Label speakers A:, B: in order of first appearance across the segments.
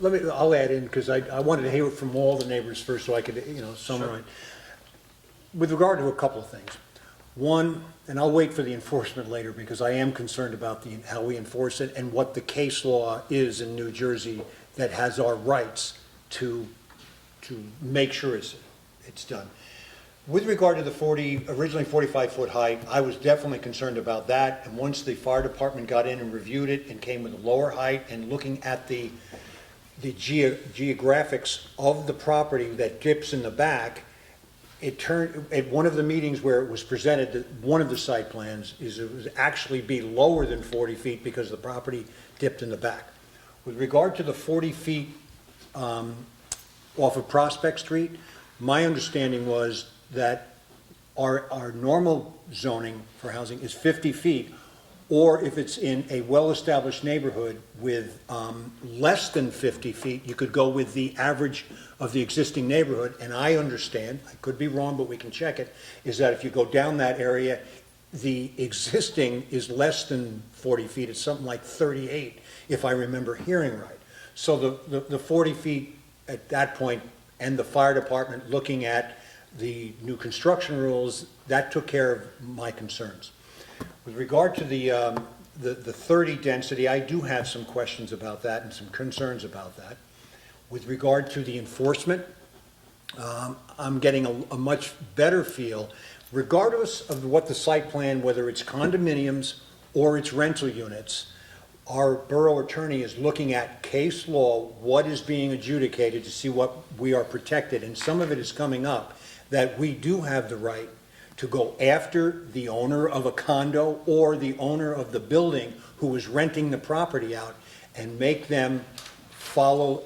A: I'll add in, because I wanted to hear it from all the neighbors first so I could, summarize. With regard to a couple of things. One, and I'll wait for the enforcement later because I am concerned about how we enforce it and what the case law is in New Jersey that has our rights to make sure it's done. With regard to the originally 45-foot height, I was definitely concerned about that. And once the fire department got in and reviewed it and came with a lower height and looking at the geographics of the property that dips in the back, it turned, at one of the meetings where it was presented, that one of the site plans is it would actually be lower than 40 feet because the property dipped in the back. With regard to the 40 feet off of Prospect Street, my understanding was that our normal zoning for housing is 50 feet, or if it's in a well-established neighborhood with less than 50 feet, you could go with the average of the existing neighborhood. And I understand, I could be wrong, but we can check it, is that if you go down that area, the existing is less than 40 feet. It's something like 38, if I remember hearing right. So the 40 feet at that point, and the fire department looking at the new construction rules, that took care of my concerns. With regard to the 30 density, I do have some questions about that and some concerns about that. With regard to the enforcement, I'm getting a much better feel, regardless of what the site plan, whether it's condominiums or it's rental units, our borough attorney is looking at case law, what is being adjudicated to see what we are protected. And some of it is coming up that we do have the right to go after the owner of a condo or the owner of the building who is renting the property out and make them follow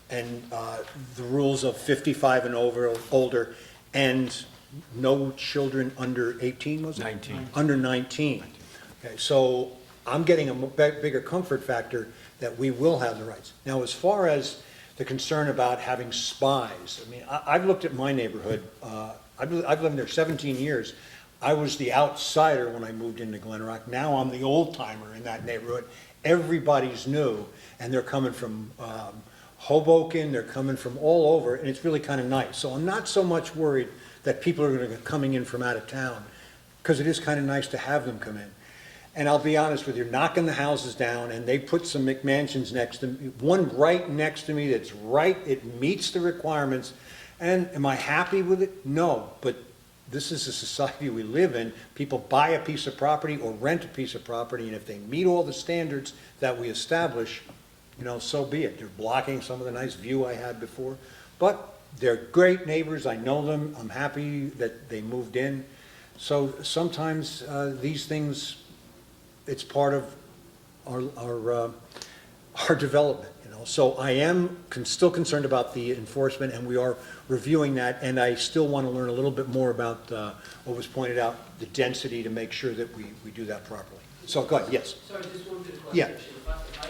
A: the rules of 55 and older, and no children under 18, was it?
B: 19.
A: Under 19. Okay, so I'm getting a bigger comfort factor that we will have the rights. Now, as far as the concern about having spies, I mean, I've looked at my neighborhood. I've lived there 17 years. I was the outsider when I moved into Glen Rock. Now I'm the old timer in that neighborhood. Everybody's new, and they're coming from Hoboken, they're coming from all over, and it's really kind of nice. So I'm not so much worried that people are going to be coming in from out of town, because it is kind of nice to have them come in. And I'll be honest with you, knocking the houses down, and they put some McMansions next to me, one right next to me that's right, it meets the requirements. And am I happy with it? No, but this is the society we live in. People buy a piece of property or rent a piece of property, and if they meet all the standards that we establish, so be it. They're blocking some of the nice view I had before, but they're great neighbors. I know them. I'm happy that they moved in. So sometimes these things, it's part of our development. So I am still concerned about the enforcement, and we are reviewing that, and I still want to learn a little bit more about what was pointed out, the density, to make sure that we do that properly. So go ahead, yes.
C: Sorry, just one quick question.
A: Yeah.
C: If I